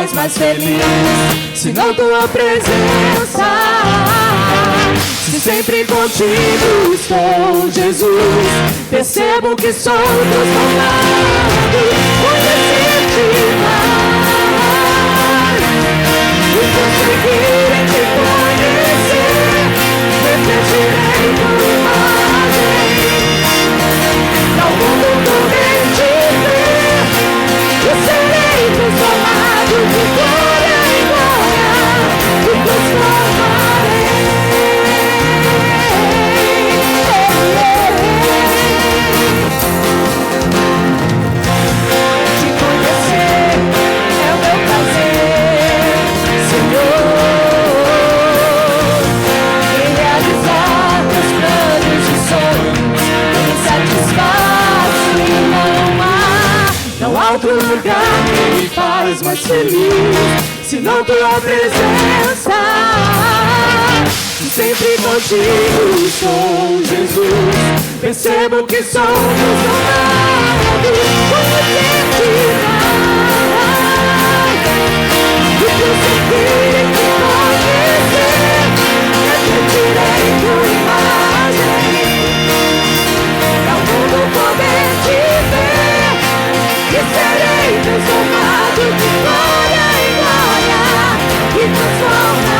faz mais feliz, senão tua presença. Se sempre contigo estou, Jesus, percebo que sou transformado. Conhecer-te mais e conseguir em te conhecer, refletirei tua imagem. Ao mundo poder te ver, eu serei transformado de glória em glória, e transformarei. Te conhecer é o meu prazer, Senhor, e realizar teus planos e sonhos me satisfaz e não há outro lugar que me faz mais feliz, senão tua presença. Sempre contigo estou, Jesus, percebo que sou transformado. Conhecer-te mais e conseguir te conhecer, refletirei tua imagem. Ao mundo poder te ver, e serei transformado de glória em glória, e transformarei.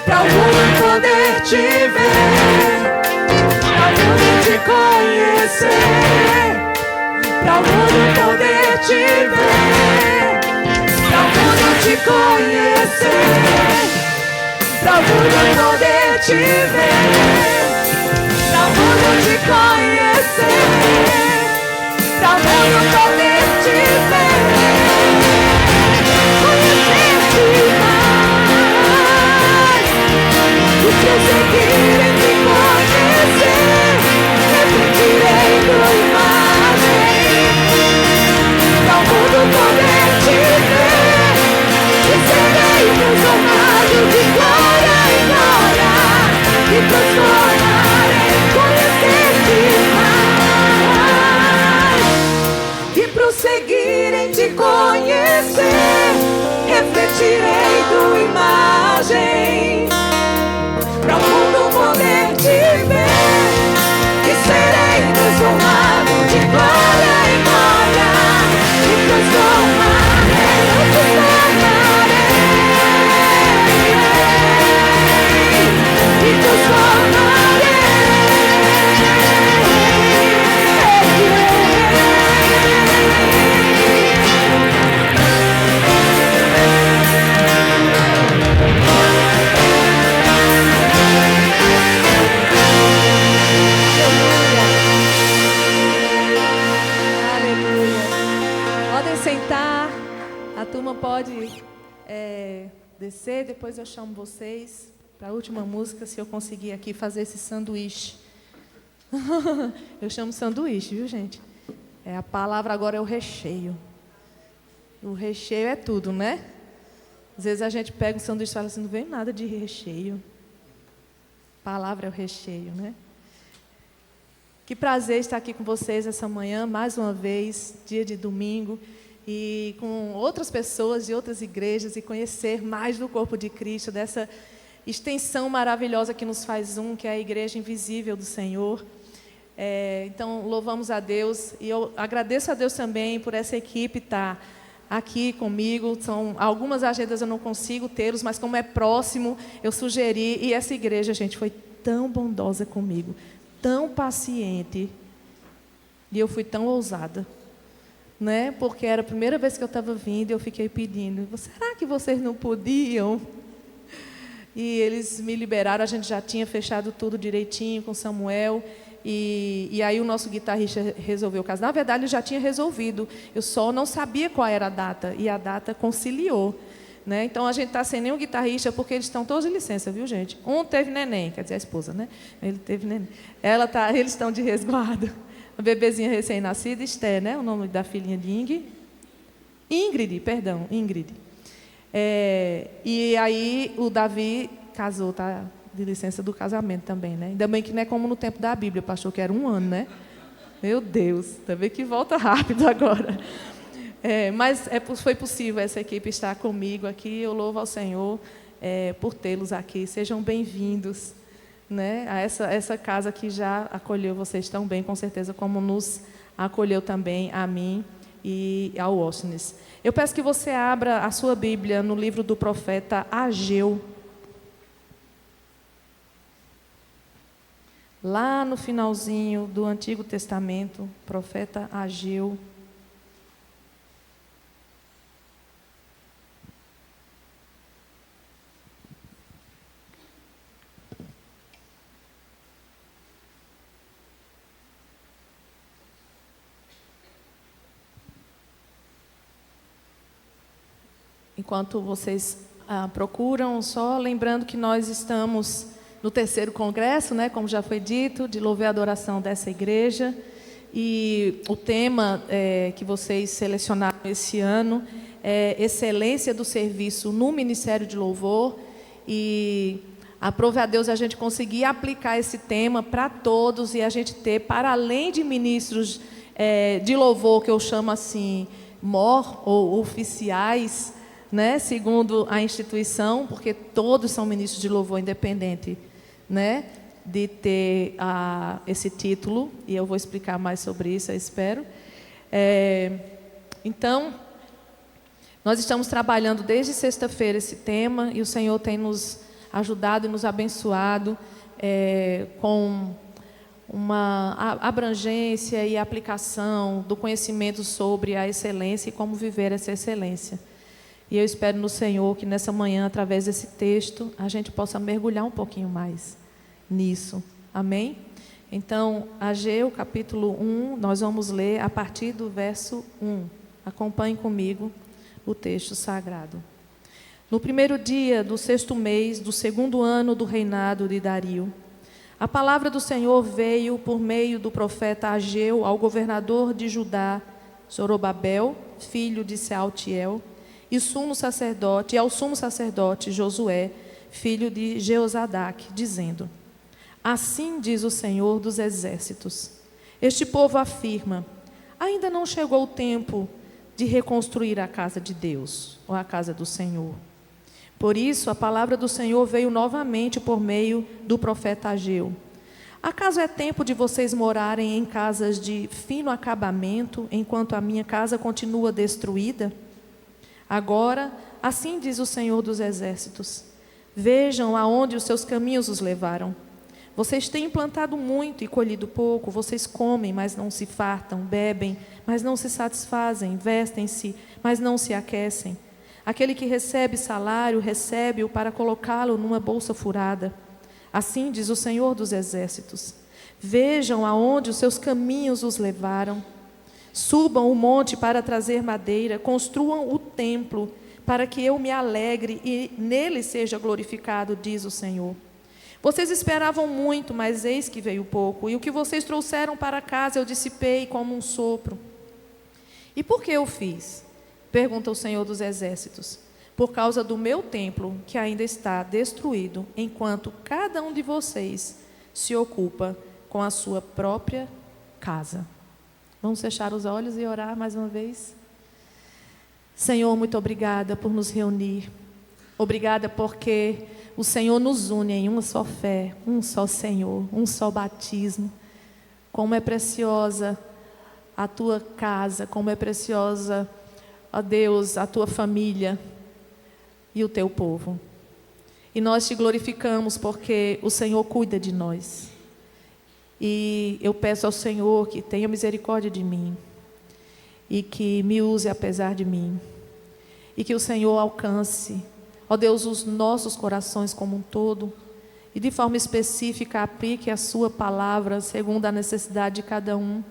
Pra o mundo poder te ver, pra o mundo te conhecer, pra o mundo poder te ver, pra o mundo te conhecer, pra o mundo poder te ver, pra o mundo te conhecer, pra o mundo poder te ver. E prosseguir em te conhecer, refletirei tua imagem. Pra o mundo poder te ver, e serei transformado de glória em glória, e transformarei. Conhecer-te mais e prosseguir em te conhecer, refletirei tua imagem. Pra o mundo poder te ver, e serei transformado de glória em glória, e transformarei, e transformarei. Sentar, a turma pode descer, depois eu chamo vocês para a última música, se eu conseguir aqui fazer esse sanduíche. Eu chamo sanduíche, viu, gente? A palavra agora é o recheio. O recheio é tudo, né? Às vezes a gente pega um sanduíche e fala assim, não vem nada de recheio. A palavra é o recheio, né? Que prazer estar aqui com vocês essa manhã, mais uma vez, dia de domingo, e com outras pessoas de outras igrejas, e conhecer mais do corpo de Cristo, dessa extensão maravilhosa que nos faz um, que é a igreja invisível do Senhor. Então, louvamos a Deus, e eu agradeço a Deus também por essa equipe estar aqui comigo. São algumas agendas eu não consigo tê-los, mas como é próximo, eu sugeri, e essa igreja, gente, foi tão bondosa comigo, tão paciente, e eu fui tão ousada, né? Porque era a primeira vez que eu estava vindo, e eu fiquei pedindo, será que vocês não podiam E eles me liberaram, a gente já tinha fechado tudo direitinho com Samuel. E aí o nosso guitarrista resolveu casar. Na verdade, ele já tinha resolvido. Eu só não sabia qual era a data. E a data conciliou. Né? Então, a gente está sem nenhum guitarrista, porque eles estão todos de licença, viu, gente? Um teve neném, quer dizer, a esposa, né? Ele teve neném. Eles estão de resguardo. A bebezinha recém-nascida, Esther, né? O nome da filhinha de Ingrid. Ingrid. E aí o Davi casou, tá de licença do casamento também, né? Ainda bem que não é como no tempo da Bíblia, pastor, que era 1 ano, né? Meu Deus, ainda bem que volta rápido agora. Mas foi possível essa equipe estar comigo aqui. Eu louvo ao Senhor por tê-los aqui. Sejam bem-vindos, né, a essa casa que já acolheu vocês tão bem, com certeza, como nos acolheu também a mim e ao Washington. Eu peço que você abra a sua Bíblia no livro do profeta Ageu. Lá no finalzinho do Antigo Testamento, profeta Ageu. Enquanto vocês procuram, só lembrando que nós estamos no 3º congresso, né, como já foi dito, de louvor e adoração dessa igreja. E o tema que vocês selecionaram esse ano é excelência do serviço no Ministério de Louvor. E aprove a Deus a gente conseguir aplicar esse tema para todos e a gente ter, para além de ministros de louvor, que eu chamo assim, MOR, ou oficiais, né, segundo a instituição, porque todos são ministros de louvor independente, né, de ter esse título, e eu vou explicar mais sobre isso, eu espero. Então, nós estamos trabalhando desde sexta-feira esse tema, e o Senhor tem nos ajudado e nos abençoado com uma abrangência e aplicação do conhecimento sobre a excelência e como viver essa excelência. E eu espero no Senhor que nessa manhã, através desse texto, a gente possa mergulhar um pouquinho mais nisso. Amém? Então, Ageu, capítulo 1, nós vamos ler a partir do verso 1. Acompanhe comigo o texto sagrado. No 1º dia do 6º mês, do 2º ano do reinado de Dario, a palavra do Senhor veio por meio do profeta Ageu ao governador de Judá, Zorobabel, filho de Sealtiel, e ao sumo sacerdote Josué, filho de Jeozadak, dizendo: Assim diz o Senhor dos Exércitos: Este povo afirma: ainda não chegou o tempo de reconstruir a casa de Deus, ou a casa do Senhor. Por isso, a palavra do Senhor veio novamente por meio do profeta Ageu. Acaso é tempo de vocês morarem em casas de fino acabamento, enquanto a minha casa continua destruída? Agora, assim diz o Senhor dos Exércitos: vejam aonde os seus caminhos os levaram. Vocês têm plantado muito e colhido pouco, vocês comem, mas não se fartam, bebem, mas não se satisfazem, vestem-se, mas não se aquecem. Aquele que recebe salário, recebe-o para colocá-lo numa bolsa furada. Assim diz o Senhor dos Exércitos: vejam aonde os seus caminhos os levaram. Subam o monte para trazer madeira, construam o templo, para que eu me alegre e nele seja glorificado, diz o Senhor. Vocês esperavam muito, mas eis que veio pouco, e o que vocês trouxeram para casa eu dissipei como um sopro. E por que eu fiz? Pergunta o Senhor dos Exércitos. Por causa do meu templo, que ainda está destruído, enquanto cada um de vocês se ocupa com a sua própria casa. Vamos fechar os olhos e orar mais uma vez? Senhor, muito obrigada por nos reunir. Obrigada porque o Senhor nos une em uma só fé, um só Senhor, um só batismo. Como é preciosa a tua casa, como é preciosa, ó Deus, a tua família e o teu povo. E nós te glorificamos porque o Senhor cuida de nós. E eu peço ao Senhor que tenha misericórdia de mim e que me use apesar de mim. E que o Senhor alcance Ó Deus, os nossos corações como um todo, e de forma específica aplique a sua palavra segundo a necessidade de cada um.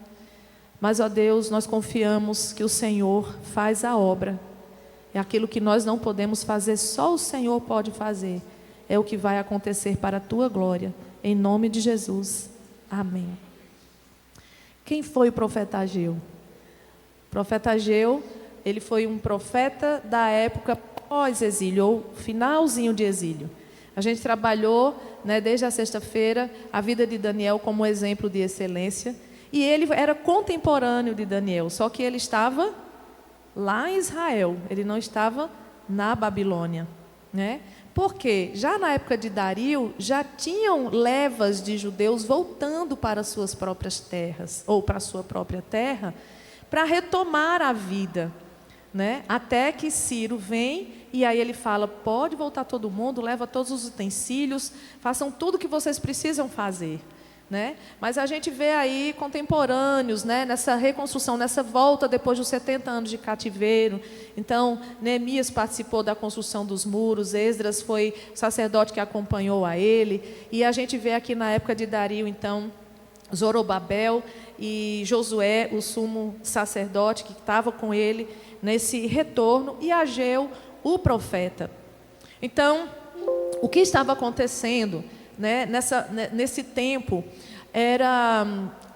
Mas, ó Deus, nós confiamos que o Senhor faz a obra. É aquilo que nós não podemos fazer, só o Senhor pode fazer. É o que vai acontecer para a tua glória. Em nome de Jesus. Amém. Quem foi o profeta Ageu? O profeta Ageu, ele foi um profeta da época pós-exílio, ou finalzinho de exílio. A gente trabalhou, desde a sexta-feira, a vida de Daniel como exemplo de excelência. E ele era contemporâneo de Daniel, só que ele estava lá em Israel, ele não estava na Babilônia, Porque já na época de Dario, já tinham levas de judeus voltando para suas próprias terras, ou para a sua própria terra, para retomar a vida, Até que Ciro vem, e aí ele fala, pode voltar todo mundo, leva todos os utensílios, façam tudo o que vocês precisam fazer. Mas a gente vê aí contemporâneos, nessa reconstrução, nessa volta depois dos 70 anos de cativeiro. Então, Neemias participou da construção dos muros, Esdras foi o sacerdote que acompanhou a ele, e a gente vê aqui na época de Dario, então, Zorobabel e Josué, o sumo sacerdote que estava com ele nesse retorno, e Ageu, o profeta. Então, o que estava acontecendo nesse tempo,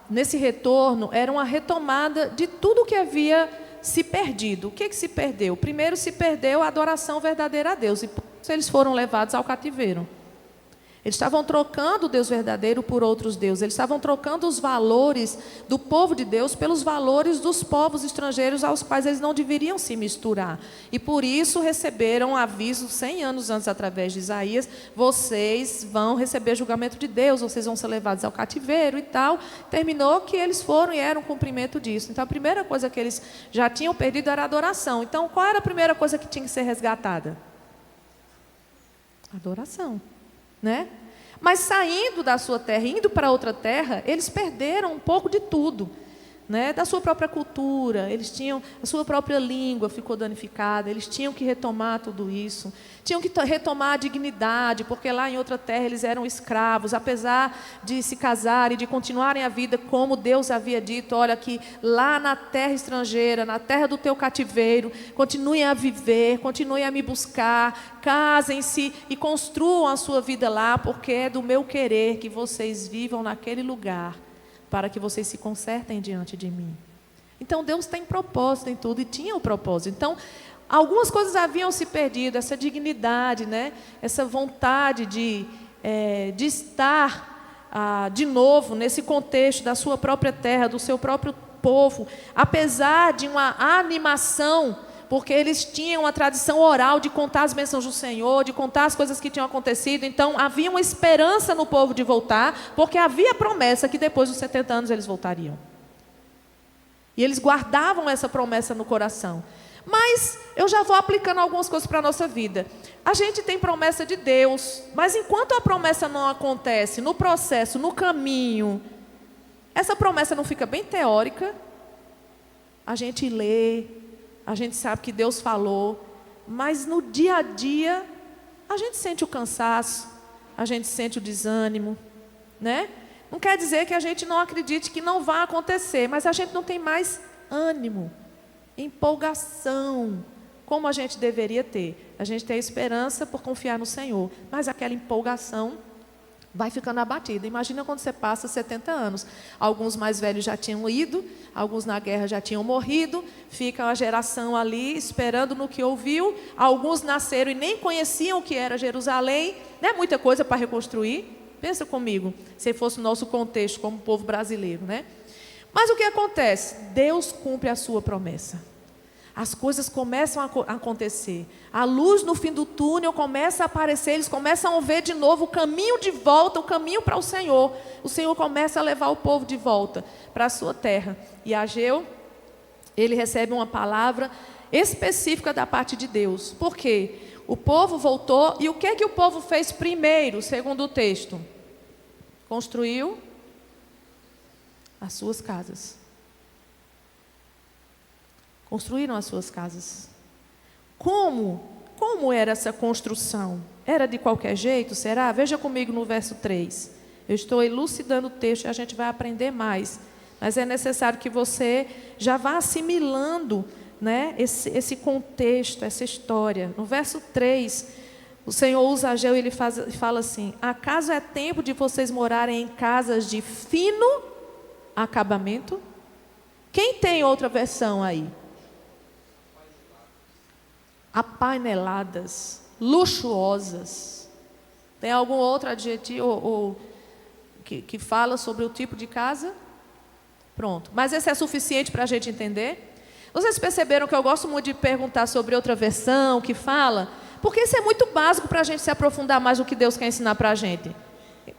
nesse retorno, era uma retomada de tudo que havia se perdido. O que se perdeu? Primeiro se perdeu a adoração verdadeira a Deus, e por isso eles foram levados ao cativeiro. Eles estavam trocando o Deus verdadeiro por outros deuses. Eles estavam trocando os valores do povo de Deus pelos valores dos povos estrangeiros aos quais eles não deveriam se misturar. E por isso receberam aviso 100 anos antes, através de Isaías, vocês vão receber julgamento de Deus, vocês vão ser levados ao cativeiro e tal. Terminou que eles foram e eram cumprimento disso. Então a primeira coisa que eles já tinham perdido era a adoração. Então qual era a primeira coisa que tinha que ser resgatada? Adoração. Mas saindo da sua terra, indo para outra terra, eles perderam um pouco de tudo, da sua própria cultura. Eles tinham a sua própria língua, ficou danificada. Eles tinham que retomar tudo isso, tinham que retomar a dignidade, porque lá em outra terra eles eram escravos, apesar de se casarem, de continuarem a vida como Deus havia dito. Olha, que lá na terra estrangeira, na terra do teu cativeiro, continuem a viver, continuem a me buscar, casem-se e construam a sua vida lá, porque é do meu querer que vocês vivam naquele lugar, para que vocês se consertem diante de mim. Então Deus tem propósito em tudo, e tinha o propósito. Então algumas coisas haviam se perdido, essa dignidade, essa vontade de estar de novo nesse contexto da sua própria terra, do seu próprio povo, apesar de uma animação, porque eles tinham a tradição oral de contar as bênçãos do Senhor, de contar as coisas que tinham acontecido. Então havia uma esperança no povo de voltar, porque havia promessa que depois dos 70 anos eles voltariam. E eles guardavam essa promessa no coração. Mas eu já vou aplicando algumas coisas para a nossa vida. A gente tem promessa de Deus, mas enquanto a promessa não acontece, no processo, no caminho, essa promessa não fica bem teórica. A gente lê, a gente sabe que Deus falou, mas no dia a dia a gente sente o cansaço, a gente sente o desânimo, Não quer dizer que a gente não acredite que não vai acontecer, mas a gente não tem mais ânimo, empolgação, como a gente deveria ter. A gente tem esperança por confiar no Senhor, mas aquela empolgação vai ficando abatida. Imagina quando você passa 70 anos. Alguns mais velhos já tinham ido, alguns na guerra já tinham morrido, fica uma geração ali esperando no que ouviu. Alguns nasceram e nem conheciam o que era Jerusalém. Não é muita coisa para reconstruir. Pensa comigo, se fosse o nosso contexto como povo brasileiro, Mas o que acontece? Deus cumpre a sua promessa. As coisas começam a acontecer. A luz no fim do túnel começa a aparecer. Eles começam a ver de novo o caminho de volta, o caminho para o Senhor. O Senhor começa a levar o povo de volta para a sua terra. E Ageu, ele recebe uma palavra específica da parte de Deus. Por quê? O povo voltou, e o que o povo fez primeiro, segundo o texto? Construiu as suas casas. Construíram as suas casas. Como Como era essa construção? Era de qualquer jeito, será? Veja comigo no verso 3. Eu estou elucidando o texto e a gente vai aprender mais. Mas é necessário que você já vá assimilando, né, esse contexto, essa história. No verso 3, o Senhor usa Ageu e ele fala assim: acaso é tempo de vocês morarem em casas de fino acabamento? Quem tem outra versão aí? Apaineladas, luxuosas. Tem algum outro adjetivo que fala sobre o tipo de casa? Pronto. Mas esse é suficiente para a gente entender? Vocês perceberam que eu gosto muito de perguntar sobre outra versão que fala? Porque isso é muito básico para a gente se aprofundar mais no que Deus quer ensinar para a gente.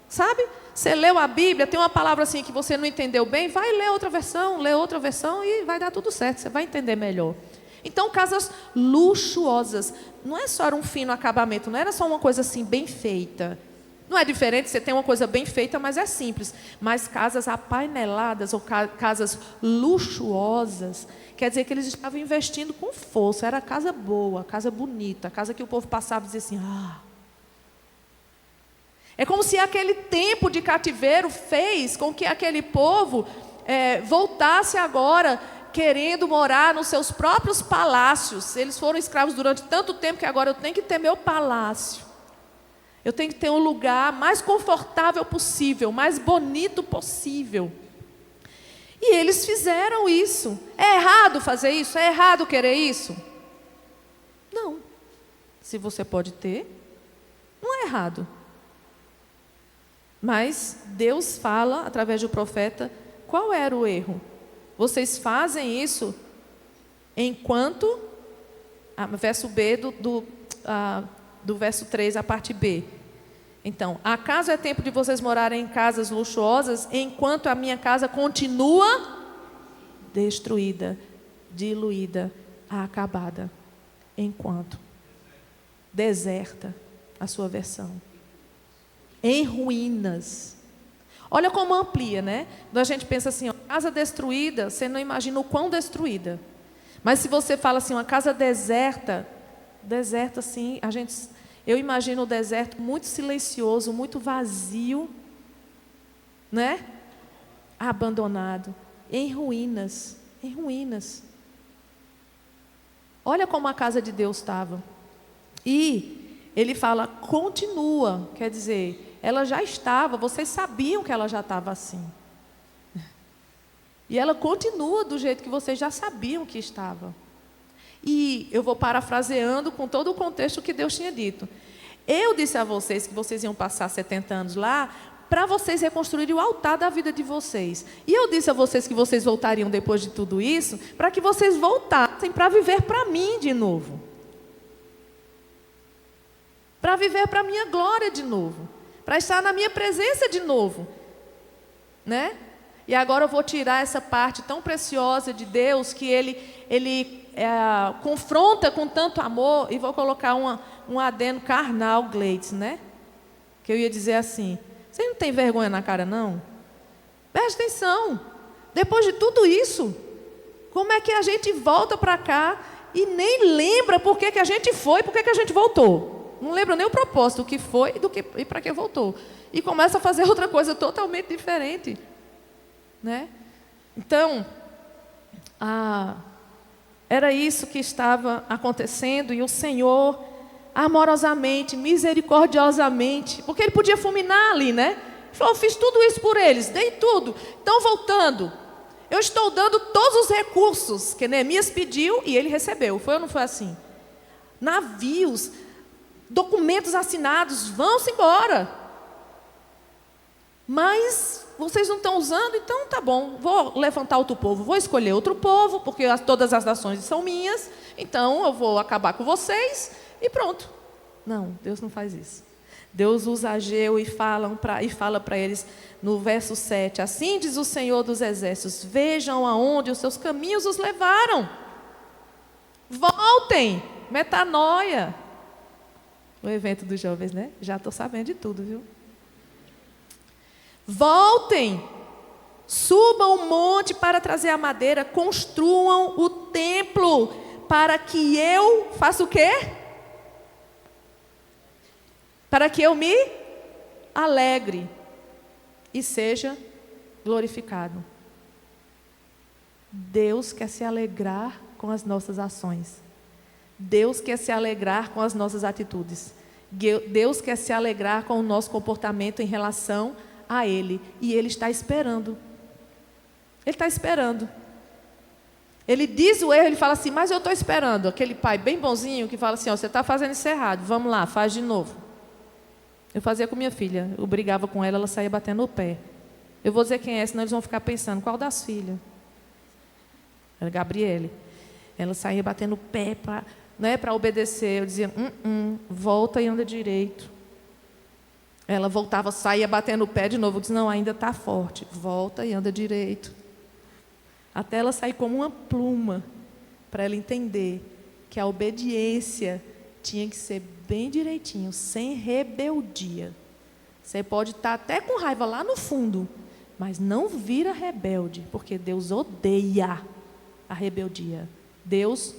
Sabe? Você leu a Bíblia, tem uma palavra assim que você não entendeu bem, vai ler outra versão e vai dar tudo certo, você vai entender melhor. Então, casas luxuosas, não é só um fino acabamento, não era só uma coisa assim bem feita. Não é diferente, você tem uma coisa bem feita, mas é simples. Mas casas apaineladas ou casas luxuosas, quer dizer que eles estavam investindo com força. Era casa boa, casa bonita, casa que o povo passava e dizia assim, É como se aquele tempo de cativeiro fez com que aquele povo voltasse agora querendo morar nos seus próprios palácios. Eles foram escravos durante tanto tempo que agora eu tenho que ter meu palácio. Eu tenho que ter um lugar mais confortável possível, mais bonito possível. E eles fizeram isso. É errado fazer isso? É errado querer isso? Não. Se você pode ter, não é errado. Mas Deus fala, através do profeta, qual era o erro? Vocês fazem isso enquanto... verso B do verso 3, a parte B. Então, acaso é tempo de vocês morarem em casas luxuosas, enquanto a minha casa continua destruída, diluída, acabada. Enquanto. Deserta, a sua versão. Em ruínas. Olha como amplia, né? Quando a gente pensa assim, casa destruída, você não imagina o quão destruída. Mas se você fala assim, uma casa deserta, assim, eu imagino o deserto muito silencioso, muito vazio, né? Abandonado, em ruínas. Olha como a casa de Deus estava. E ele fala, continua, quer dizer, ela já estava, vocês sabiam que ela já estava assim. E ela continua do jeito que vocês já sabiam que estava. E eu vou parafraseando com todo o contexto que Deus tinha dito. Eu disse a vocês que vocês iam passar 70 anos lá para vocês reconstruírem o altar da vida de vocês. E eu disse a vocês que vocês voltariam depois de tudo isso para que vocês voltassem para viver para mim de novo. Para viver para a minha glória de novo. Para estar na minha presença de novo. Né? E agora eu vou tirar essa parte tão preciosa de Deus que Ele confronta com tanto amor, e vou colocar um adendo carnal, Gleides, né? Que eu ia dizer assim, você não tem vergonha na cara não? Presta atenção, depois de tudo isso, como é que a gente volta para cá e nem lembra por que a gente foi, por que a gente voltou? Não lembra nem o propósito, o que foi e para que voltou. E começa a fazer outra coisa totalmente diferente. Né? Então, era isso que estava acontecendo, e o Senhor, amorosamente, misericordiosamente, porque Ele podia fulminar ali, né? Ele falou, eu fiz tudo isso por eles, dei tudo, estão voltando, eu estou dando todos os recursos que Neemias pediu e ele recebeu, foi ou não foi assim? Navios, documentos assinados, vão-se embora. Mas vocês não estão usando, então tá bom, vou levantar outro povo, vou escolher outro povo, porque todas as nações são minhas, então eu vou acabar com vocês e pronto. Não, Deus não faz isso. Deus usa Ageu e fala para eles no verso 7, assim diz o Senhor dos Exércitos, vejam aonde os seus caminhos os levaram. Voltem, metanoia. O evento dos jovens, né? Já estou sabendo de tudo, viu? Voltem, subam o monte para trazer a madeira, construam o templo para que eu faça o quê? para que eu me alegre e seja glorificado. Deus quer se alegrar com as nossas ações. Deus quer se alegrar com as nossas atitudes. Deus quer se alegrar com o nosso comportamento em relação a Ele. E Ele está esperando. Ele está esperando. Ele diz o erro, ele fala assim, mas eu estou esperando. Aquele pai bem bonzinho que fala assim, ó, você está fazendo isso errado, vamos lá, faz de novo. Eu fazia com minha filha, eu brigava com ela, ela saía batendo o pé. Eu vou dizer quem é, senão eles vão ficar pensando, qual das filhas? Era Gabriele. Ela saía batendo o pé para obedecer. Eu dizia, volta e anda direito. Ela voltava, saía batendo o pé de novo. Eu disse, não, ainda está forte. Volta e anda direito. Até ela sair como uma pluma, para ela entender que a obediência tinha que ser bem direitinho, sem rebeldia. Você pode estar até com raiva lá no fundo, mas não vira rebelde, porque Deus odeia a rebeldia. Deus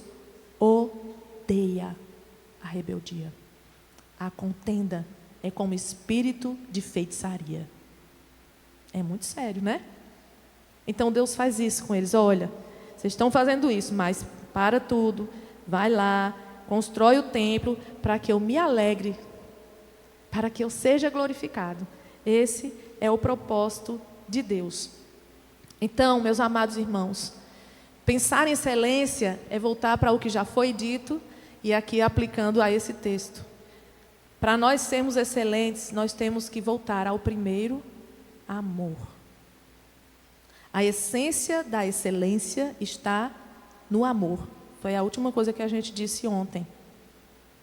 odeia a rebeldia. A contenda é como espírito de feitiçaria. É muito sério, né? Então Deus faz isso com eles. Olha, vocês estão fazendo isso, mas para tudo, vai lá, constrói o templo para que eu me alegre, para que eu seja glorificado. Esse é o propósito de Deus. Então, meus amados irmãos, pensar em excelência é voltar para o que já foi dito e aqui aplicando a esse texto. Para nós sermos excelentes, nós temos que voltar ao primeiro amor. A essência da excelência está no amor. Foi a última coisa que a gente disse ontem,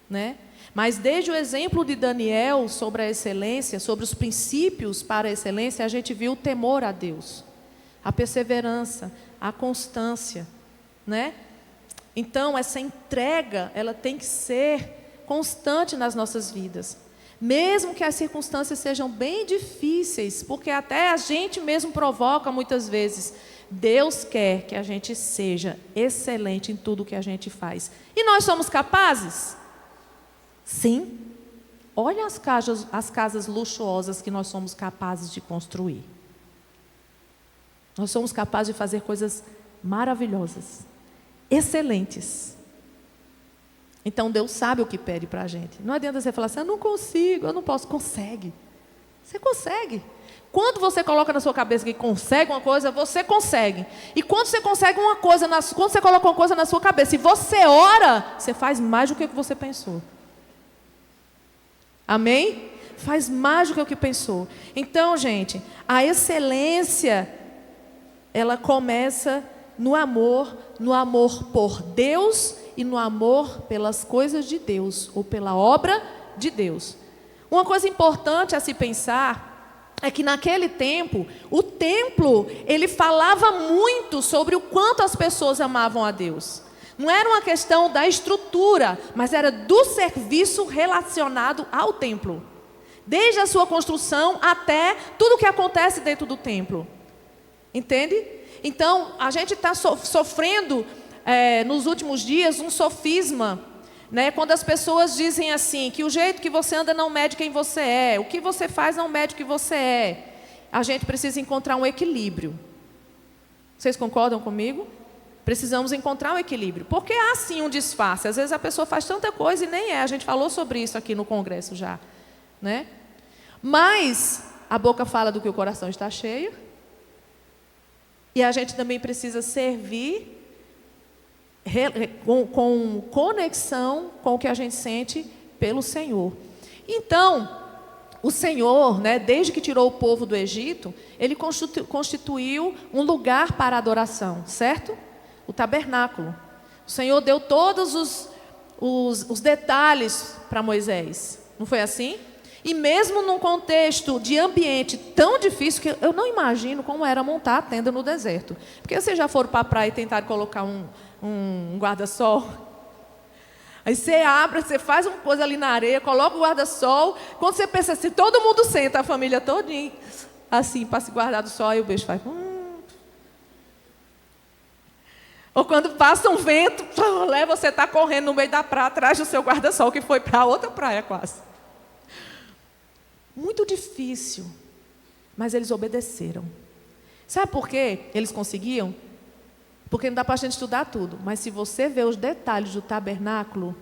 né? Mas desde o exemplo de Daniel sobre a excelência, sobre os princípios para a excelência, a gente viu o temor a Deus, a perseverança, a constância, né? Então, essa entrega, ela tem que ser constante nas nossas vidas. Mesmo que as circunstâncias sejam bem difíceis, porque até a gente mesmo provoca muitas vezes. Deus quer que a gente seja excelente em tudo que a gente faz. E nós somos capazes? Sim. Olha as casas luxuosas que nós somos capazes de construir. Nós somos capazes de fazer coisas maravilhosas, excelentes. Então Deus sabe o que pede para a gente. Não adianta você falar assim, eu não consigo, eu não posso. Consegue. Você consegue. Quando você coloca na sua cabeça que consegue uma coisa, você consegue. E quando você consegue uma coisa, quando você coloca uma coisa na sua cabeça e você ora, você faz mais do que o que você pensou. Amém? Faz mais do que o que pensou. Então, gente, a excelência, ela começa no amor por Deus e no amor pelas coisas de Deus, ou pela obra de Deus. Uma coisa importante a se pensar é que naquele tempo, o templo, ele falava muito sobre o quanto as pessoas amavam a Deus. Não era uma questão da estrutura, mas era do serviço relacionado ao templo. Desde a sua construção até tudo o que acontece dentro do templo. Entende? Então, a gente está sofrendo nos últimos dias um sofisma, né? Quando as pessoas dizem assim, que o jeito que você anda não mede quem você é, o que você faz não mede o que você é. A gente precisa encontrar um equilíbrio. Vocês concordam comigo? Precisamos encontrar um equilíbrio, porque há sim um disfarce. Às vezes a pessoa faz tanta coisa e nem é. A gente falou sobre isso aqui no congresso já, né? Mas a boca fala do que o coração está cheio. E a gente também precisa servir com conexão com o que a gente sente pelo Senhor. Então, o Senhor, né, desde que tirou o povo do Egito, Ele constituiu um lugar para adoração, certo? O tabernáculo. O Senhor deu todos os detalhes para Moisés. Não foi assim? E mesmo num contexto de ambiente tão difícil, que eu não imagino como era montar a tenda no deserto. Porque vocês já foram para a praia e tentaram colocar um guarda-sol? Aí você abre, você faz uma coisa ali na areia, coloca o guarda-sol. Quando você pensa assim, todo mundo senta, a família todinha, assim, para se guardar do sol, aí o beijo faz... Ou quando passa um vento, você está correndo no meio da praia, atrás do seu guarda-sol, que foi para outra praia quase. Muito difícil. Mas eles obedeceram. Sabe por quê eles conseguiam? Porque não dá para a gente estudar tudo. Mas se você ver os detalhes do tabernáculo,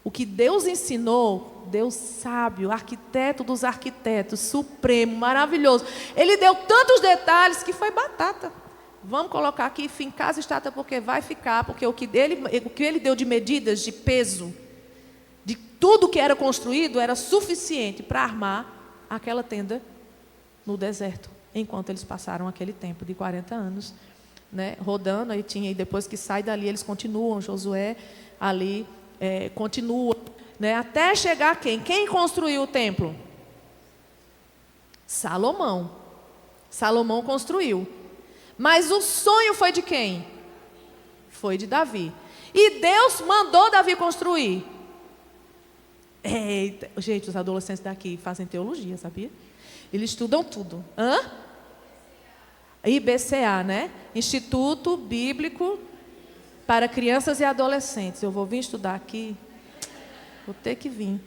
o que Deus ensinou, Deus sábio, arquiteto dos arquitetos, supremo, maravilhoso. Ele deu tantos detalhes que foi batata. Vamos colocar aqui, fincar as estátuas, porque vai ficar. Porque o que ele deu de medidas, de peso, de tudo que era construído, era suficiente para armar aquela tenda no deserto. Enquanto eles passaram aquele tempo de 40 anos, né, rodando, e depois que sai dali, eles continuam, Josué ali continua, né, até chegar quem? Quem construiu o templo? Salomão. Salomão construiu. Mas o sonho foi de quem? Foi de Davi. E Deus mandou Davi construir. Eita, gente, os adolescentes daqui fazem teologia, sabia? Eles estudam tudo. IBCA, né? Instituto Bíblico para Crianças e Adolescentes. Eu vou vir estudar aqui. Vou ter que vir.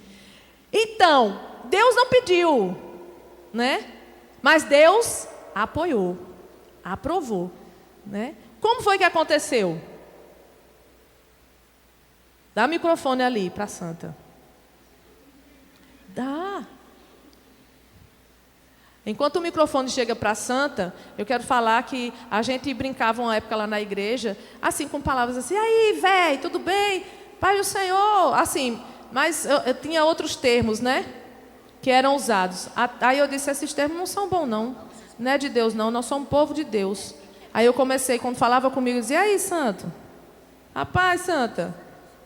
Então, Deus não pediu, né? Mas Deus apoiou, aprovou, né? Como foi que aconteceu? Dá o microfone ali para a Santa. Dá. Enquanto o microfone chega para a Santa, eu quero falar que a gente brincava uma época lá na igreja, assim, com palavras assim, aí, velho, tudo bem? Pai do Senhor, assim, mas eu tinha outros termos, né? Que eram usados. Aí eu disse, esses termos não são bons, não. Não é de Deus, não, nós somos povo de Deus. Aí eu comecei, quando falava comigo, eu dizia, aí, Santo? Rapaz, Santa.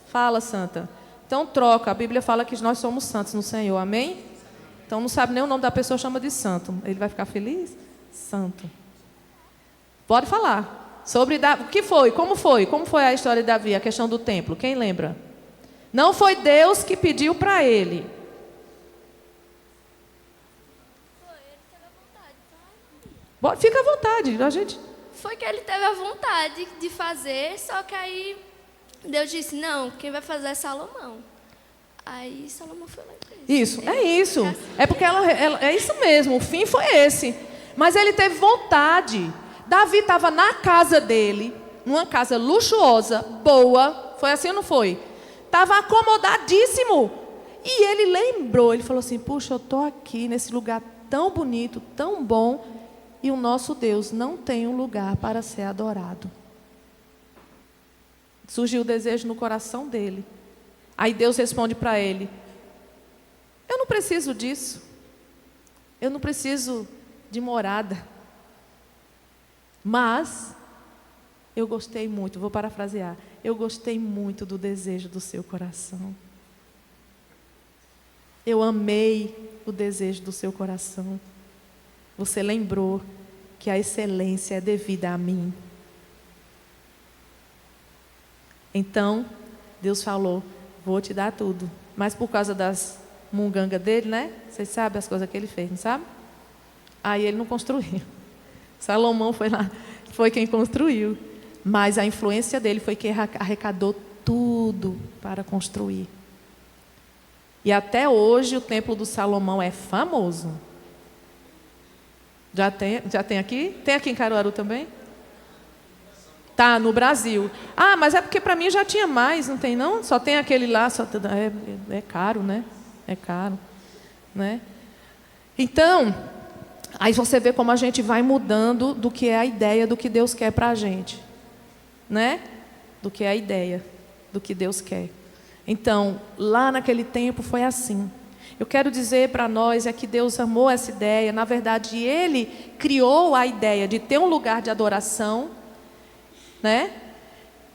Fala, Santa. Então troca, a Bíblia fala que nós somos santos no Senhor, amém? Então não sabe nem o nome da pessoa, chama de santo. Ele vai ficar feliz? Santo. Pode falar. Sobre Davi. O que foi? Como foi? Como foi a história de Davi, a questão do templo? Quem lembra? Não foi Deus que pediu para ele. Foi, ele teve a vontade. Fica à vontade, a gente. Foi que ele teve a vontade de fazer, só que aí Deus disse, não, quem vai fazer é Salomão. Aí Salomão foi lá e fez. Isso, é isso. É porque é isso mesmo, o fim foi esse. Mas ele teve vontade. Davi estava na casa dele, numa casa luxuosa, boa. Foi assim ou não foi? Estava acomodadíssimo. E ele lembrou, ele falou assim, puxa, eu estou aqui nesse lugar tão bonito, tão bom, e o nosso Deus não tem um lugar para ser adorado. Surgiu o desejo no coração dele. Aí Deus responde para ele, eu não preciso disso. Eu não preciso de morada. Mas, eu gostei muito, vou parafrasear, eu gostei muito do desejo do seu coração. Eu amei o desejo do seu coração. Você lembrou que a excelência é devida a mim. Então, Deus falou, vou te dar tudo. Mas por causa das mungangas dele, né? Vocês sabem as coisas que ele fez, não sabe? Aí ele não construiu. Salomão foi lá, foi quem construiu. Mas a influência dele foi quem arrecadou tudo para construir. E até hoje o templo do Salomão é famoso. Já tem aqui? Tem aqui em Caruaru também? Tá, no Brasil. Ah, mas é porque para mim já tinha mais, não tem não? Só tem aquele lá, é caro, né? É caro, né? Então, aí você vê como a gente vai mudando do que é a ideia do que Deus quer para a gente, né? Do que é a ideia do que Deus quer. Então, lá naquele tempo foi assim. Eu quero dizer para nós é que Deus amou essa ideia. Na verdade, Ele criou a ideia de ter um lugar de adoração, né?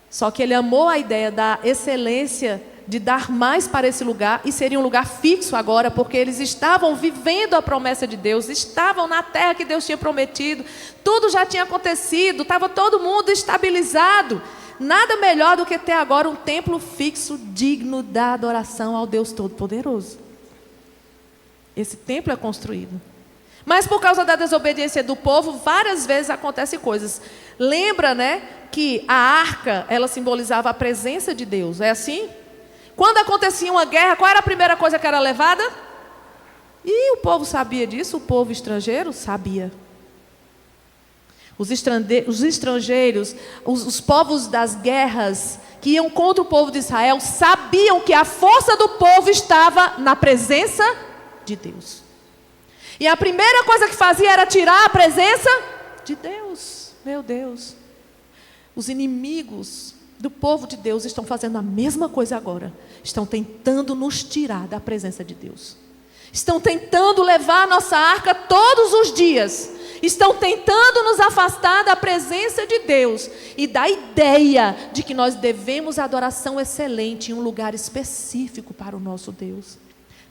Só que Ele amou a ideia da excelência, de dar mais para esse lugar, e seria um lugar fixo agora, porque eles estavam vivendo a promessa de Deus, estavam na terra que Deus tinha prometido, tudo já tinha acontecido, estava todo mundo estabilizado. Nada melhor do que ter agora um templo fixo, digno da adoração ao Deus Todo-Poderoso. Esse templo é construído. Mas por causa da desobediência do povo, várias vezes acontecem coisas. Lembra, né, que a arca, ela simbolizava a presença de Deus, é assim? Quando acontecia uma guerra, qual era a primeira coisa que era levada? E o povo sabia disso? O povo estrangeiro sabia. Os estrangeiros, os povos das guerras que iam contra o povo de Israel, sabiam que a força do povo estava na presença de Deus. E a primeira coisa que fazia era tirar a presença de Deus. Meu Deus. Os inimigos do povo de Deus estão fazendo a mesma coisa agora. Estão tentando nos tirar da presença de Deus. Estão tentando levar a nossa arca todos os dias. Estão tentando nos afastar da presença de Deus e da ideia de que nós devemos adoração excelente em um lugar específico para o nosso Deus.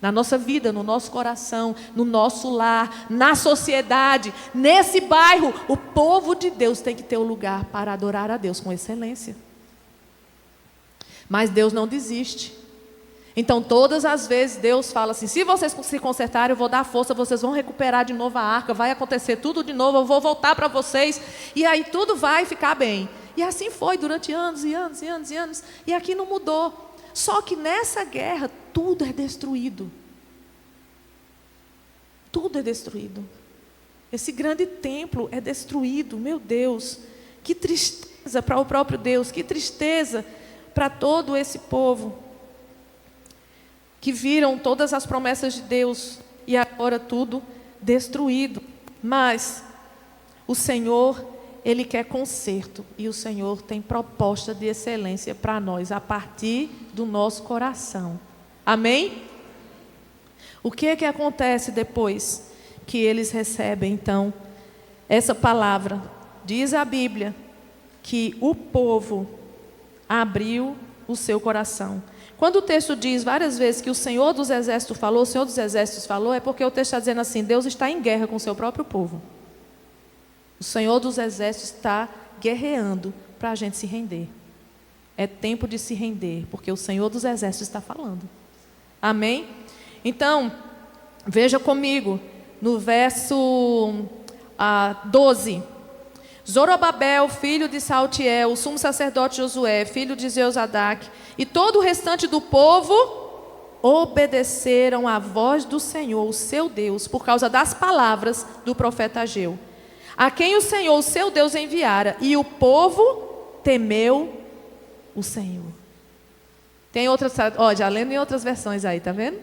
Na nossa vida, no nosso coração, no nosso lar, na sociedade, nesse bairro, o povo de Deus tem que ter um lugar para adorar a Deus com excelência. Mas Deus não desiste. Então, todas as vezes, Deus fala assim, se vocês se consertarem, eu vou dar força, vocês vão recuperar de novo a arca, vai acontecer tudo de novo, eu vou voltar para vocês, e aí tudo vai ficar bem. E assim foi durante anos e anos e anos e anos, e aqui não mudou. Só que nessa guerra, tudo é destruído. Tudo é destruído. Esse grande templo é destruído, meu Deus. Que tristeza para o próprio Deus, que tristeza para todo esse povo. Que viram todas as promessas de Deus e agora tudo destruído. Mas o Senhor, Ele quer conserto e o Senhor tem proposta de excelência para nós a partir do nosso coração. Amém? O que é que acontece depois que eles recebem então essa palavra? Diz a Bíblia que o povo abriu o seu coração. Quando o texto diz várias vezes que o Senhor dos Exércitos falou, o Senhor dos Exércitos falou, é porque o texto está dizendo assim, Deus está em guerra com o seu próprio povo. O Senhor dos Exércitos está guerreando para a gente se render. É tempo de se render, porque o Senhor dos Exércitos está falando. Amém? Então, veja comigo, no verso 12. Zorobabel, filho de Saltiel, o sumo sacerdote Josué, filho de Jeozadak, e todo o restante do povo obedeceram à voz do Senhor, o seu Deus, por causa das palavras do profeta Ageu, a quem o Senhor, o seu Deus, enviara, e o povo temeu o Senhor. Tem outras, já lendo em outras versões aí, tá vendo?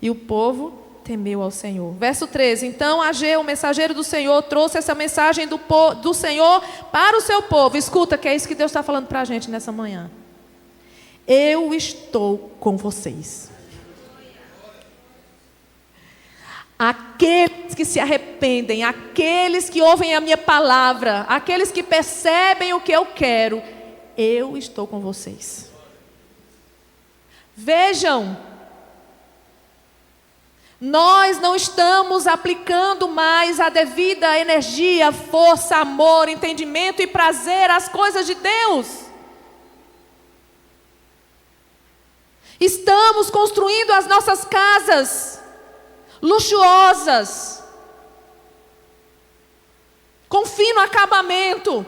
E o povo temeu ao Senhor. Verso 13. Então Ageu, o mensageiro do Senhor, trouxe essa mensagem do Senhor para o seu povo. Escuta, que é isso que Deus está falando para a gente nessa manhã. Eu estou com vocês. Aqueles que se arrependem, aqueles que ouvem a minha palavra, aqueles que percebem o que eu quero, eu estou com vocês. Vejam, nós não estamos aplicando mais a devida energia, força, amor, entendimento e prazer às coisas de Deus. Estamos construindo as nossas casas luxuosas, com fino acabamento,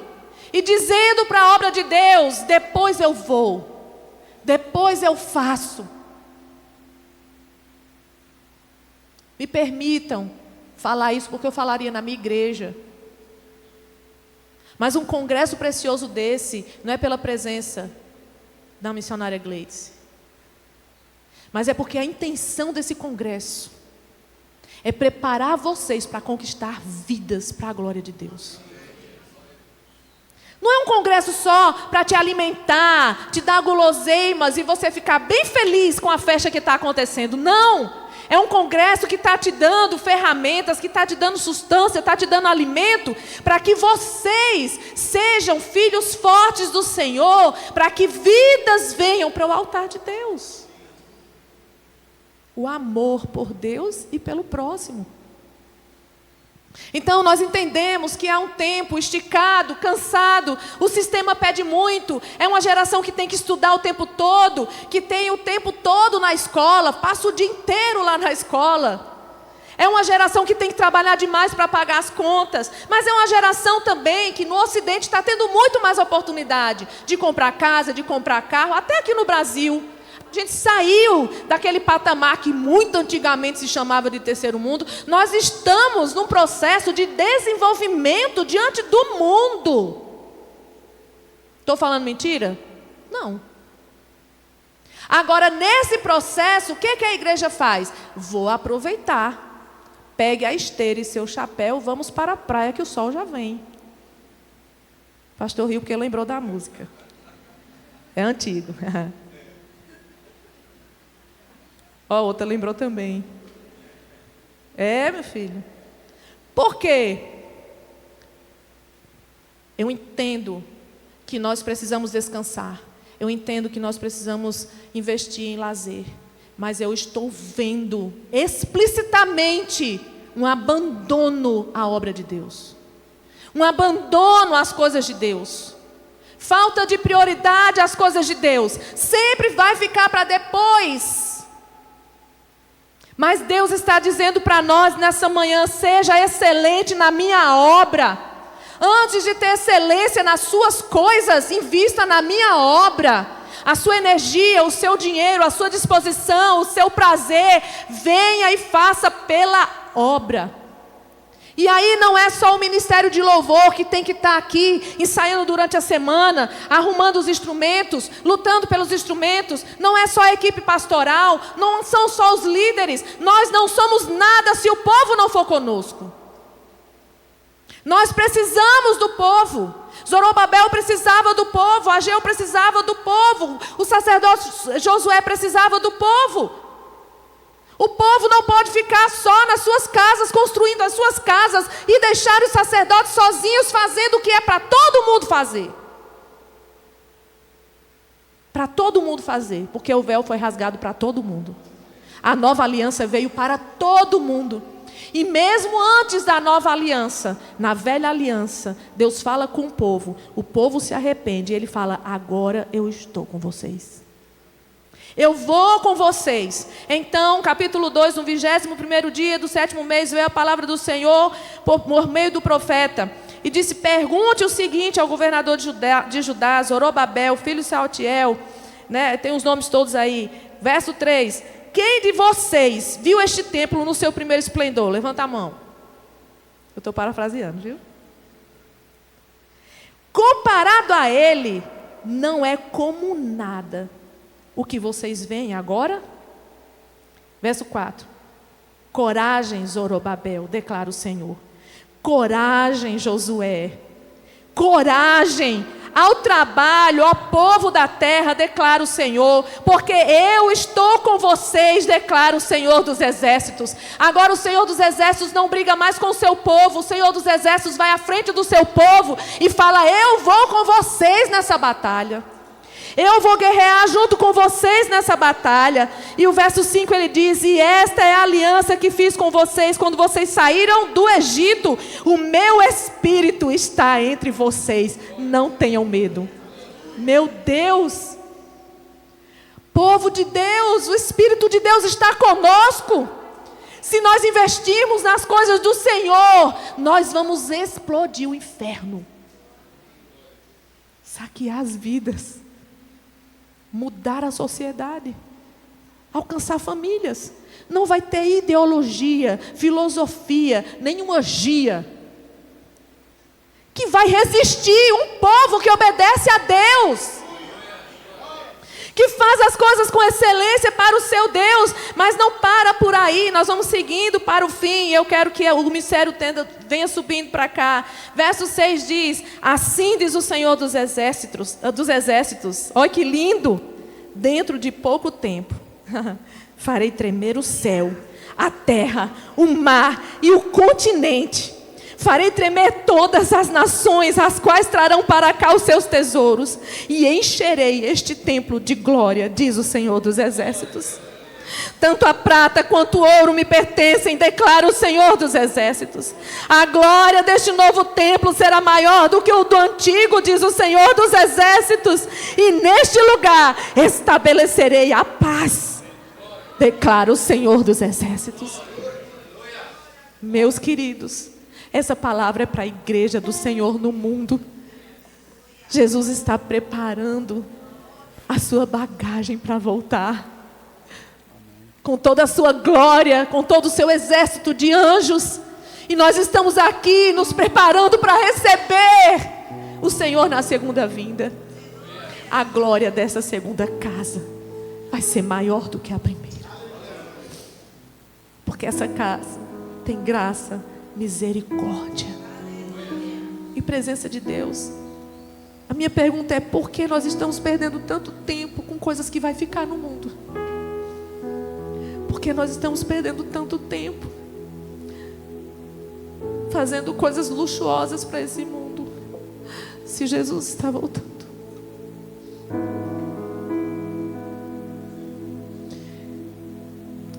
e dizendo para a obra de Deus, depois eu vou, depois eu faço. Me permitam falar isso, porque eu falaria na minha igreja. Mas um congresso precioso desse, não é pela presença da missionária Gleides, mas é porque a intenção desse congresso é preparar vocês para conquistar vidas para a glória de Deus. Não é um congresso só para te alimentar, te dar guloseimas e você ficar bem feliz com a festa que está acontecendo. Não! É um congresso que está te dando ferramentas, que está te dando sustância, está te dando alimento, para que vocês sejam filhos fortes do Senhor, para que vidas venham para o altar de Deus. O amor por Deus e pelo próximo. Então nós entendemos que há um tempo esticado, cansado, o sistema pede muito, é uma geração que tem que estudar o tempo todo, que tem o tempo todo na escola, passa o dia inteiro lá na escola. É uma geração que tem que trabalhar demais para pagar as contas, mas é uma geração também que no Ocidente está tendo muito mais oportunidade de comprar casa, de comprar carro, até aqui no Brasil. A gente saiu daquele patamar que muito antigamente se chamava de terceiro mundo. Nós estamos num processo de desenvolvimento diante do mundo. Estou falando mentira? Não. Agora, nesse processo, o que a igreja faz? Vou aproveitar. Pegue a esteira e seu chapéu, vamos para a praia que o sol já vem. Pastor riu porque lembrou da música. É antigo. Ó, outra lembrou também. É, meu filho. Por quê? Eu entendo que nós precisamos descansar. Eu entendo que nós precisamos investir em lazer. Mas eu estou vendo explicitamente um abandono à obra de Deus. Um abandono às coisas de Deus. Falta de prioridade às coisas de Deus. Sempre vai ficar para depois. Mas Deus está dizendo para nós nessa manhã: seja excelente na minha obra. Antes de ter excelência nas suas coisas, invista na minha obra. A sua energia, o seu dinheiro, a sua disposição, o seu prazer, venha e faça pela obra. E aí não é só o ministério de louvor que tem que estar aqui, ensaiando durante a semana, arrumando os instrumentos, lutando pelos instrumentos. Não é só a equipe pastoral, não são só os líderes. Nós não somos nada se o povo não for conosco. Nós precisamos do povo. Zorobabel precisava do povo, Ageu precisava do povo, o sacerdote Josué precisava do povo. O povo não pode ficar só nas suas casas, construindo as suas casas e deixar os sacerdotes sozinhos fazendo o que é para todo mundo fazer. Para todo mundo fazer, porque o véu foi rasgado para todo mundo. A nova aliança veio para todo mundo. E mesmo antes da nova aliança, na velha aliança, Deus fala com o povo se arrepende, e Ele fala: agora eu estou com vocês. Eu vou com vocês. Então, capítulo 2, no 21º dia do 7º mês, veio a palavra do Senhor por meio do profeta. E disse: pergunte o seguinte ao governador de Judá, Zorobabel, filho de Saltiel, né, tem os nomes todos aí. Verso 3. Quem de vocês viu este templo no seu primeiro esplendor? Levanta a mão. Eu estou parafraseando, viu? Comparado a ele, não é como nada o que vocês veem agora. Verso 4. Coragem, Zorobabel, declara o Senhor. Coragem, Josué. Coragem ao trabalho, ao povo da terra, declara o Senhor, porque eu estou com vocês, declara o Senhor dos exércitos. Agora o Senhor dos exércitos não briga mais com o seu povo, o Senhor dos exércitos vai à frente do seu povo e fala: eu vou com vocês nessa batalha. Eu vou guerrear junto com vocês nessa batalha. E o verso 5 ele diz: e esta é a aliança que fiz com vocês quando vocês saíram do Egito. O meu espírito está entre vocês. Não tenham medo. Meu Deus. Povo de Deus, o Espírito de Deus está conosco. Se nós investirmos nas coisas do Senhor, nós vamos explodir o inferno. Saquear as vidas. Mudar a sociedade, alcançar famílias. Não vai ter ideologia, filosofia, nenhuma magia que vai resistir um povo que obedece a Deus, que faz as coisas com excelência para o seu Deus, mas não para por aí. Nós vamos seguindo para o fim. Eu quero que o mistério venha subindo para cá. Verso 6 diz: assim diz o Senhor dos exércitos. Olha que lindo. Dentro de pouco tempo farei tremer o céu, a terra, o mar e o continente. Farei tremer todas as nações, as quais trarão para cá os seus tesouros, e encherei este templo de glória, diz o Senhor dos exércitos. Tanto a prata quanto o ouro me pertencem, declara o Senhor dos exércitos. A glória deste novo templo será maior do que o do antigo, diz o Senhor dos exércitos. E neste lugar estabelecerei a paz, declara o Senhor dos exércitos. Meus queridos, essa palavra é para a igreja do Senhor no mundo. Jesus está preparando a sua bagagem para voltar. Com toda a sua glória, com todo o seu exército de anjos. E nós estamos aqui nos preparando para receber o Senhor na segunda vinda. A glória dessa segunda casa vai ser maior do que a primeira. Porque essa casa tem graça, misericórdia e presença de Deus. A minha pergunta é: por que nós estamos perdendo tanto tempo com coisas que vai ficar no mundo? Por que nós estamos perdendo tanto tempo fazendo coisas luxuosas para esse mundo, se Jesus está voltando?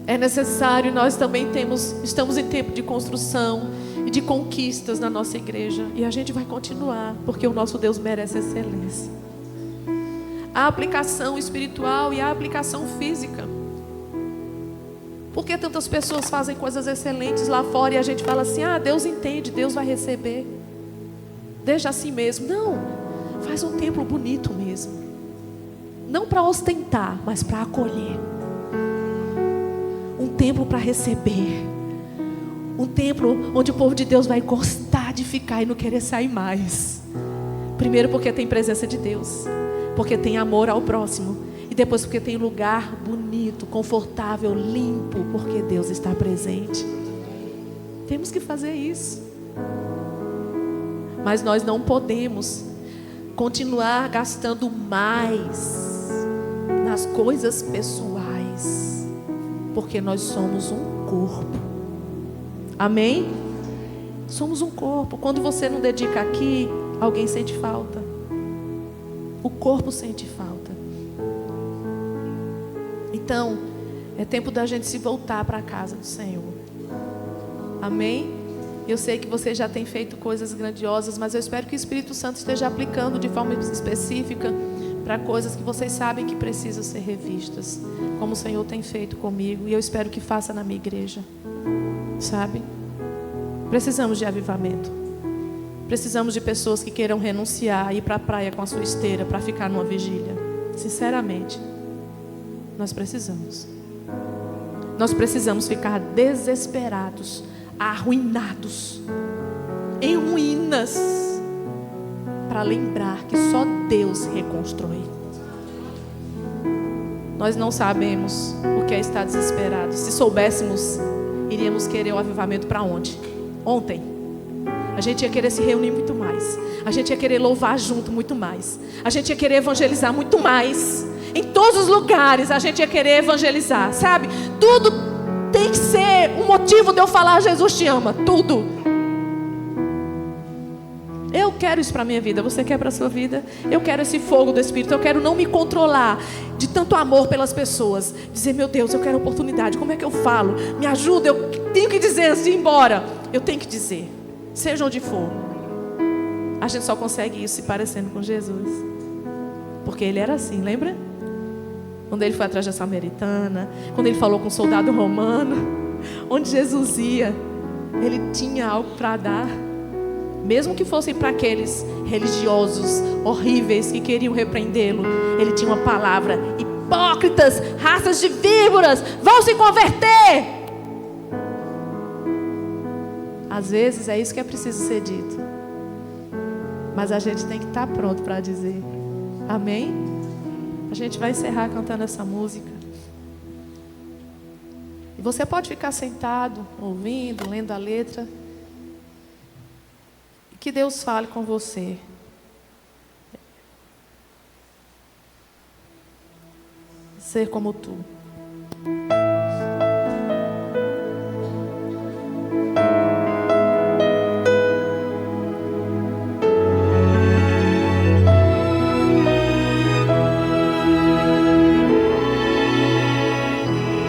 É necessário, nós também estamos em tempo de construção e de conquistas na nossa igreja. E a gente vai continuar, porque o nosso Deus merece excelência. A aplicação espiritual e a aplicação física. Por que tantas pessoas fazem coisas excelentes lá fora e a gente fala assim: ah, Deus entende, Deus vai receber. Deixa assim mesmo. Não, faz um templo bonito mesmo. Não para ostentar, mas para acolher. Um templo para receber. Um templo onde o povo de Deus vai gostar de ficar e não querer sair mais. Primeiro porque tem presença de Deus, porque tem amor ao próximo, e depois porque tem lugar bonito, confortável, limpo, porque Deus está presente. Temos que fazer isso. Mas nós não podemos continuar gastando mais nas coisas pessoais, porque nós somos um corpo. Amém? Somos um corpo. Quando você não dedica aqui, alguém sente falta. O corpo sente falta. Então, é tempo da gente se voltar para a casa do Senhor. Amém? Eu sei que você já tem feito coisas grandiosas, mas eu espero que o Espírito Santo esteja aplicando de forma específica para coisas que vocês sabem que precisam ser revistas, como o Senhor tem feito comigo, e eu espero que faça na minha igreja. Sabe? Precisamos de avivamento. Precisamos de pessoas que queiram renunciar, ir para a praia com a sua esteira para ficar numa vigília. Sinceramente, nós precisamos. Nós precisamos ficar desesperados, arruinados, em ruínas, para lembrar que só Deus reconstrói. Nós não sabemos o que é estar desesperado. Se soubéssemos, iríamos querer o avivamento para onde? Ontem. A gente ia querer se reunir muito mais. A gente ia querer louvar junto muito mais. A gente ia querer evangelizar muito mais. Em todos os lugares a gente ia querer evangelizar, sabe? Tudo tem que ser um motivo de eu falar: Jesus te ama. Tudo. Eu quero isso para a minha vida. Você quer para a sua vida? Eu quero esse fogo do Espírito. Eu quero não me controlar de tanto amor pelas pessoas. Dizer: meu Deus, eu quero oportunidade. Como é que eu falo? Me ajuda. Eu tenho que dizer antes de ir embora. Eu tenho que dizer. Seja onde for. A gente só consegue isso se parecendo com Jesus. Porque ele era assim, lembra? Quando ele foi atrás da samaritana, quando ele falou com o soldado romano, onde Jesus ia, ele tinha algo para dar. Mesmo que fossem para aqueles religiosos horríveis que queriam repreendê-lo, ele tinha uma palavra: hipócritas, raças de víboras, vão se converter. Às vezes é isso que é preciso ser dito, mas a gente tem que estar pronto para dizer. Amém? A gente vai encerrar cantando essa música. E você pode ficar sentado, ouvindo, lendo a letra. Que Deus fale com você. Ser como tu.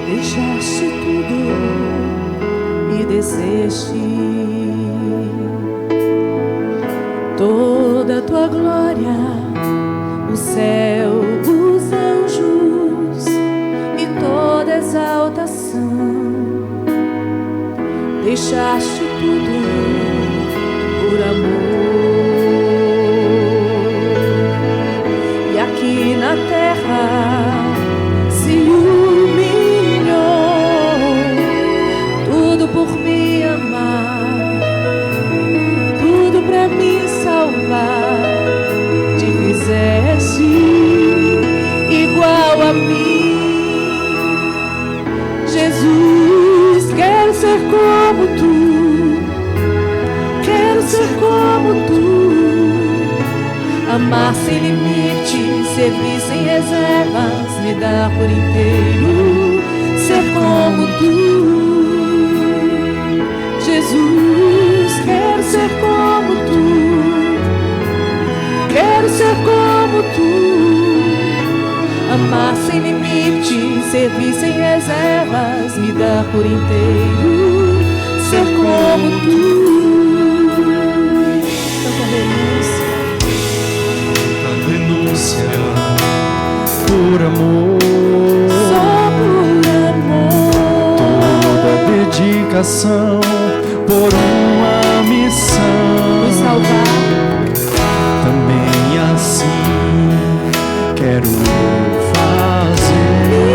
Deixaste tudo e desceste. Toda a tua glória, o céu, os anjos e toda exaltação. Deixaste tudo por amor. E aqui na terra pra me salvar, te fizeste igual a mim. Jesus, quero ser como tu, quero ser como tu, amar sem limite, servir sem reservas, me dar por inteiro, ser como tu. Jesus, quero ser como tu, quero ser como tu, amar sem limite, servir sem reservas, me dar por inteiro, ser como tu. Tanta renúncia por amor, só por amor, toda dedicação por uma missão, nos salvar. Também assim quero fazer, me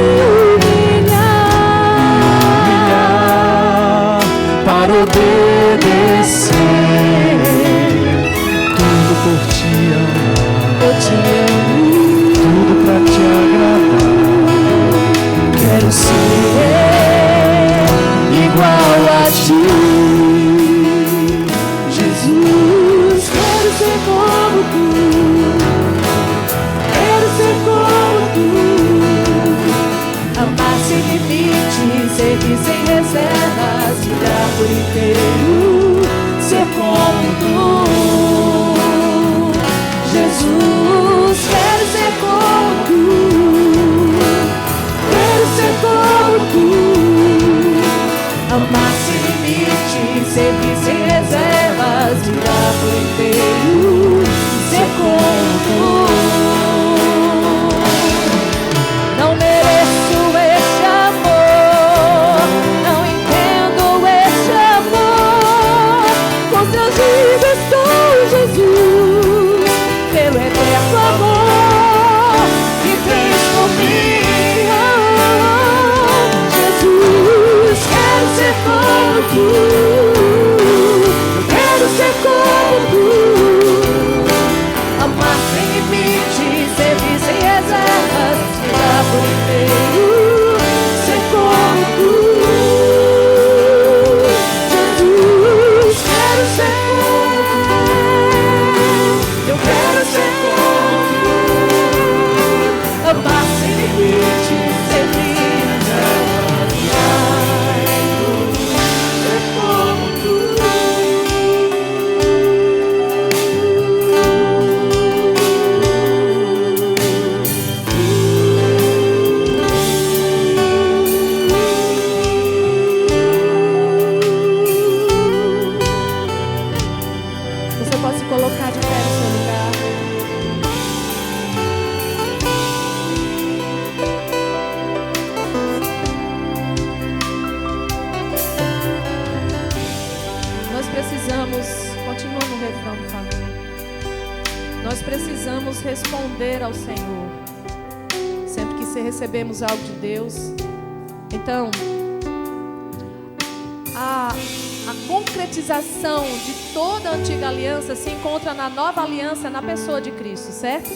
humilhar para obedecer, tudo por te amar, eu te amo, tudo pra te agradar. Quero ser igual a ti. Servir sem reservas, me dar por inteiro, ser como tu. Jesus, quero ser como tu, quero ser como tu, amar sem limite, servir sem reservas, me dar por inteiro, ser como tu. Não mereço esse amor, não entendo esse amor, com seus dias estou, Jesus, pelo eterno amor que fez por mim. Jesus, quero ser como tu, quero ser como tu, amar sem limite, servir sem reservas, me dar por inteiro, ser como tu. Jesus, quero ser, eu quero ser como tu, amar sem limite, servir reservas, ser como tu. Você pode se colocar de pé no seu lugar. Nós precisamos, continua no refrão, por favor. Nós precisamos responder ao Senhor sempre que recebemos algo de Deus. Então, a concretização de toda a antiga aliança se encontra na nova aliança, na pessoa de Cristo, certo?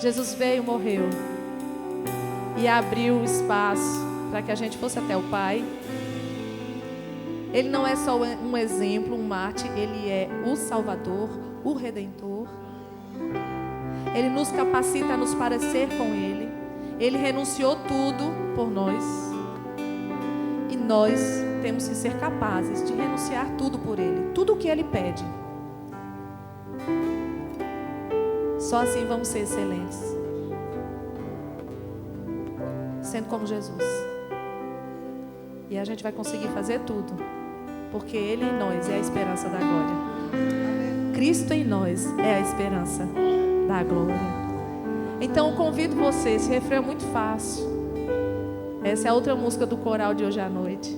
Jesus veio, morreu e abriu espaço para que a gente fosse até o Pai. Ele não é só um exemplo, um mártir, ele é o Salvador, o Redentor. Ele nos capacita a nos parecer com Ele. Ele renunciou tudo por nós. E nós temos que ser capazes de renunciar tudo por Ele. Tudo o que Ele pede. Só assim vamos ser excelentes. Sendo como Jesus. E a gente vai conseguir fazer tudo. Porque Ele em nós é a esperança da glória. Cristo em nós é a esperança da glória. Então eu convido você, esse refrão é muito fácil. Essa é a outra música do coral de hoje à noite.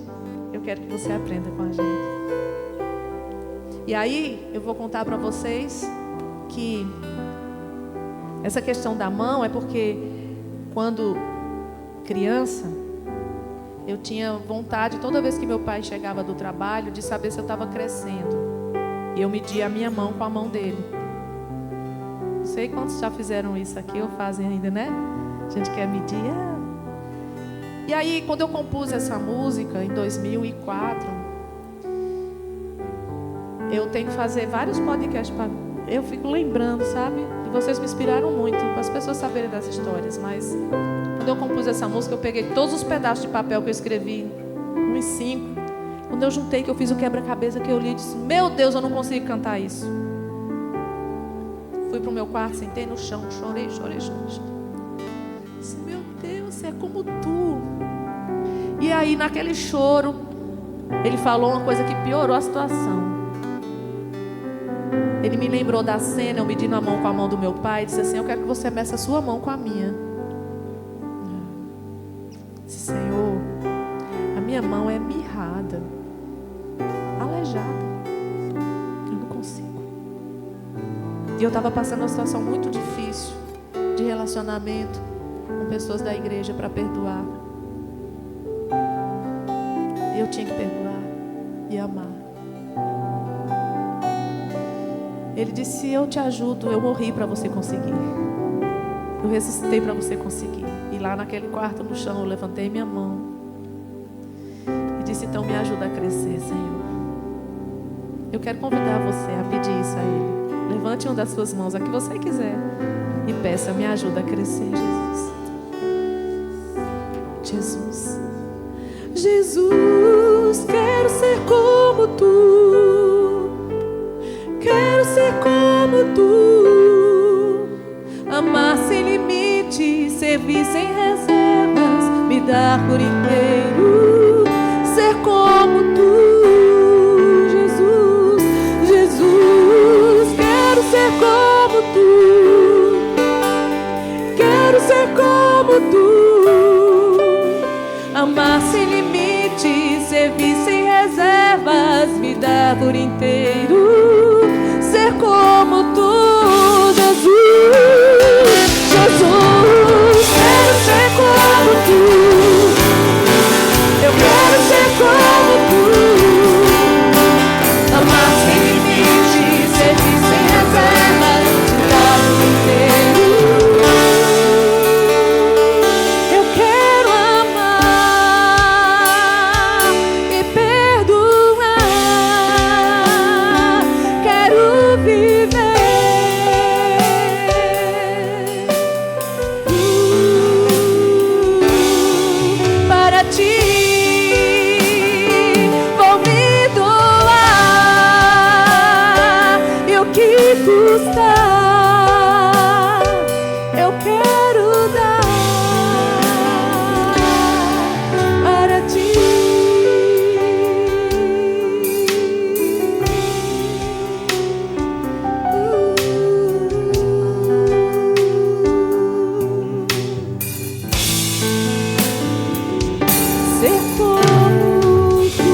Eu quero que você aprenda com a gente. E aí eu vou contar para vocês que essa questão da mão é porque quando criança eu tinha vontade, toda vez que meu pai chegava do trabalho, de saber se eu estava crescendo. E eu media a minha mão com a mão dele. Não sei quantos já fizeram isso aqui, ou fazem ainda, né? A gente quer medir. E aí, quando eu compus essa música, em 2004, eu tenho que fazer vários podcasts para... Eu fico lembrando, sabe? E vocês me inspiraram muito, para as pessoas saberem das histórias. Mas quando eu compus essa música, eu peguei todos os pedaços de papel que eu escrevi, uns 5. Quando eu juntei, que eu fiz o quebra-cabeça, que eu li, eu disse: meu Deus, eu não consigo cantar isso. Fui para o meu quarto, sentei no chão, chorei. Disse: meu Deus, é como tu. E aí, naquele choro, ele falou uma coisa que piorou a situação. Ele me lembrou da cena, eu medindo a mão com a mão do meu pai, e disse assim: eu quero que você meça a sua mão com a minha. Disse: Senhor, a minha mão é mirrada, aleijada, eu não consigo. E eu estava passando uma situação muito difícil de relacionamento com pessoas da igreja para perdoar. Eu tinha que perdoar e amar. Ele disse: eu te ajudo, eu morri para você conseguir. Eu ressuscitei para você conseguir. E lá naquele quarto no chão eu levantei minha mão e disse: então me ajuda a crescer, Senhor. Eu quero convidar você a pedir isso a Ele. Levante uma das suas mãos, a que você quiser, e peça: me ajuda a crescer, Jesus. Jesus. Jesus, quero ser como tu, quero ser como tu, amar sem limite, servir sem reservas, me dar por inteiro, ser como tu, Jesus. Jesus, quero ser como tu, quero ser como tu, amar sem limite, servir sem reservas, me dar por inteiro, ser como tu, Jesus. Jesus, quero ser como tu, eu quero ser como tu, amar sem limite, servir sem reservas, me dar por inteiro. Eu quero amar e perdoar, quero viver para ti. Vou me doar e o que custar, eu quero dar para ti. Ser como tu.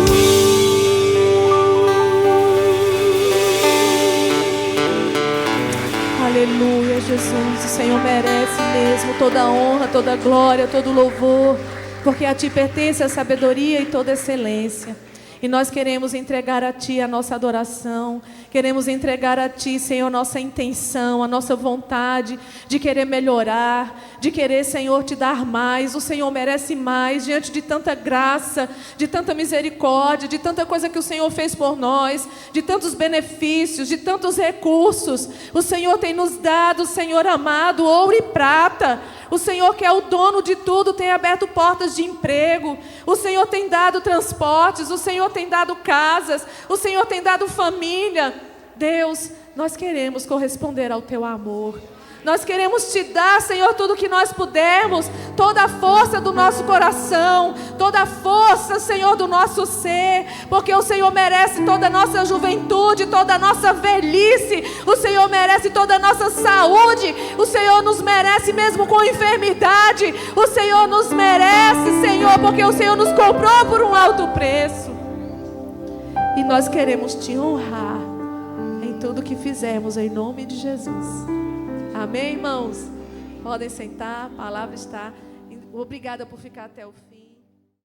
Aleluia, Jesus. O Senhor merece mesmo toda a honra, toda a glória, todo o louvor, porque a Ti pertence a sabedoria e toda excelência. E nós queremos entregar a Ti a nossa adoração, queremos entregar a Ti, Senhor, nossa intenção, a nossa vontade de querer melhorar, de querer, Senhor, Te dar mais. O Senhor merece mais, diante de tanta graça, de tanta misericórdia, de tanta coisa que o Senhor fez por nós, de tantos benefícios, de tantos recursos. O Senhor tem nos dado, Senhor amado, ouro e prata. O Senhor, que é o dono de tudo, tem aberto portas de emprego. O Senhor tem dado transportes, o Senhor tem dado casas, o Senhor tem dado família. Deus, nós queremos corresponder ao Teu amor. Nós queremos Te dar, Senhor, tudo que nós pudermos, toda a força do nosso coração, toda a força, Senhor, do nosso ser, porque o Senhor merece toda a nossa juventude, toda a nossa velhice, o Senhor merece toda a nossa saúde, o Senhor nos merece mesmo com enfermidade, o Senhor nos merece, Senhor, porque o Senhor nos comprou por um alto preço. E nós queremos Te honrar em tudo que fizermos, em nome de Jesus. Amém, irmãos? Podem sentar, a palavra está. Obrigada por ficar até o fim.